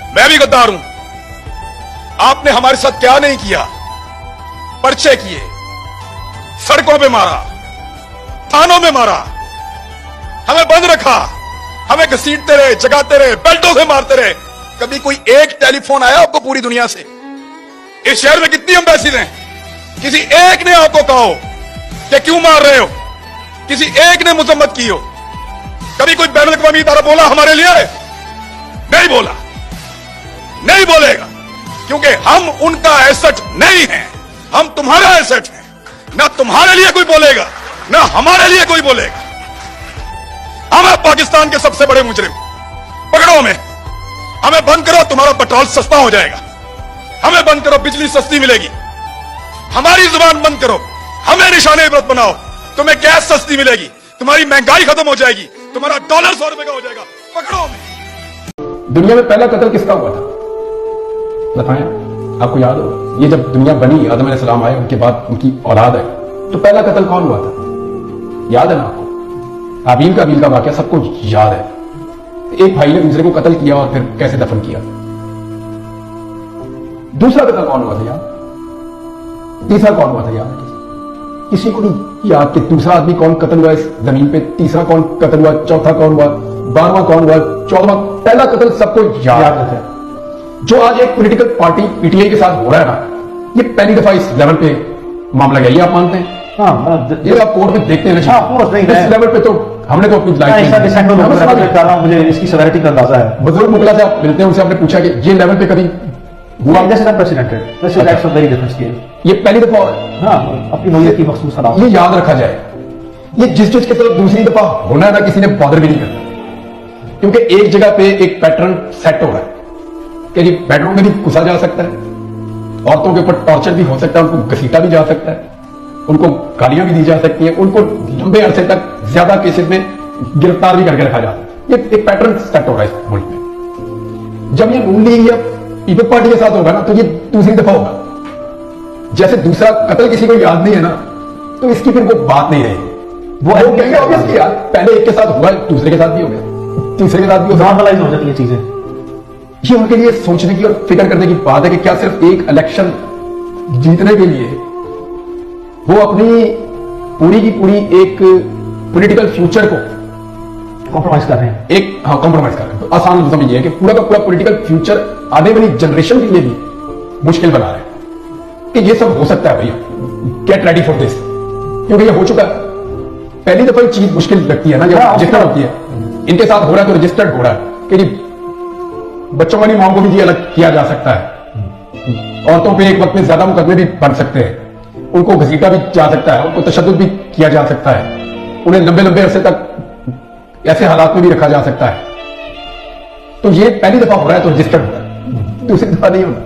मैं भी गद्दार हूं। आपने हमारे साथ क्या नहीं किया, पर्चे किए, सड़कों पे मारा, थानों में मारा, हमें बंद रखा, हमें घसीटते रहे, जगाते रहे, बेल्टों से मारते रहे। कभी कोई एक टेलीफोन आया आपको पूरी दुनिया से? इस शहर में कितनी एम्बेसीज हैं, किसी एक ने आपको कहा हो कि क्यों मार रहे हो? किसी एक ने मुजम्मत की हो? कभी कोई बैनुल अक़वामी इदारा बोला हमारे लिए? नहीं बोला, नहीं बोलेगा, क्योंकि हम उनका एसेट नहीं हैं, हम तुम्हारा एसेट हैं। ना तुम्हारे लिए कोई बोलेगा, ना हमारे लिए कोई बोलेगा। हम हैं पाकिस्तान के सबसे बड़े मुजरिम, पकड़ो हमें, हमें बंद करो, तुम्हारा पेट्रोल सस्ता हो जाएगा। हमें बंद करो, बिजली सस्ती मिलेगी। हमारी जुबान बंद करो, हमें निशाने इबरत बनाओ, तुम्हें गैस सस्ती मिलेगी, तुम्हारी महंगाई खत्म हो जाएगी, तुम्हारा डॉलर 100 रुपए का हो जाएगा। पकड़ो हमें। दुनिया में पहला कत्ल किसका हुआ था बताएं? आपको याद हो? ये जब दुनिया बनी, आदम अलैहिस्सलाम आए, उनके बाद उनकी औलाद है, तो पहला कत्ल कौन हुआ था? याद है ना आपको? हाबील का बील का वाकया सबको याद है। एक भाई ने दूसरे को कत्ल किया और फिर कैसे दफन किया। दूसरा कत्ल कौन हुआ था याद? तीसरा कौन हुआ था याद? किसी को नहीं याद कि दूसरा आदमी कौन कत्ल हुआ इस जमीन पे, तीसरा कौन कत्ल हुआ, चौथा कौन हुआ, 12वां कौन हुआ, 14वां। पहला कत्ल सबको याद है। जो आज एक पॉलिटिकल पार्टी पीटीआई के साथ हो रहा है ना, ये पहली दफा इस लेवल पे मामला गया। ये आप मानते हैं? हाँ, ये आप कोर्ट में देखते हैं ना। इस लेवल पे तो हमने तो अपनी लाइफ मुझे इसकी सेवेरिटी का अंदाजा है। बुजुर्ग मुगला से आप मिलते हैं, उनसे आपने पूछा कि ये लेवल पे कभी हुआ? ये पहली दफा अपनी नौयत की मखसूस ये याद रखा जाए। ये जिस चीज की तरफ दूसरी दफा होना है ना, किसी ने बॉदर भी नहीं करना, क्योंकि एक जगह पे एक पैटर्न सेट हो रहा है कि जी बेडरूम में भी घुसा जा सकता है, औरतों के ऊपर टॉर्चर भी हो सकता है, उनको घसीटा भी जा सकता है, उनको गालियां भी दी जा सकती है, उनको लंबे अरसे तक ज्यादा केसेस में गिरफ्तार भी करके रखा जाता है। ये एक पैटर्न सेट हो रहा है इस मुल्क में। जब ये नून लीग या पीपल पार्टी के साथ होगा ना, तो ये दूसरी दफा होगा। जैसे दूसरा कत्ल किसी को याद नहीं है ना, तो इसकी फिर वो बात नहीं रहेगी। वो कहेंगे ऑब्वियसली यार, पहले एक के साथ हुआ, दूसरे के साथ भी हो गया, तीसरे के साथ भी नॉर्मलाइज हो जाती है चीजें। ये उनके लिए सोचने की और फिक्र करने की बात है कि क्या सिर्फ एक इलेक्शन जीतने के लिए वो अपनी पूरी की पूरी एक पॉलिटिकल फ्यूचर को कॉम्प्रोमाइज कर रहे हैं। एक कॉम्प्रोमाइज कर रहे हैं। तो आसान लफ्ज़ों में ये है कि पूरा का पूरा पॉलिटिकल फ्यूचर आने वाली जनरेशन के लिए भी मुश्किल बना रहे हैं कि ये सब हो सकता है भैया, गेट रेडी फॉर दिस, क्योंकि ये हो चुका है। पहली दफा ये चीज मुश्किल लगती है ना, जब रजिस्टर्ड होती है। इनके साथ हो रहा है तो रजिस्टर्ड हो रहा है कि जी बच्चों वाली माओ को भी अलग किया जा सकता है, औरतों पे एक वक्त में ज्यादा मुकदमे भी बन सकते हैं, उनको घसीटा भी जा सकता है, उनको तशद्दुद भी किया जा सकता है, उन्हें लंबे लंबे अरसे तक ऐसे हालात में भी रखा जा सकता है। तो ये पहली दफा हो रहा है तो रजिस्टर्ड हो रहा है, दूसरी दफा नहीं होना।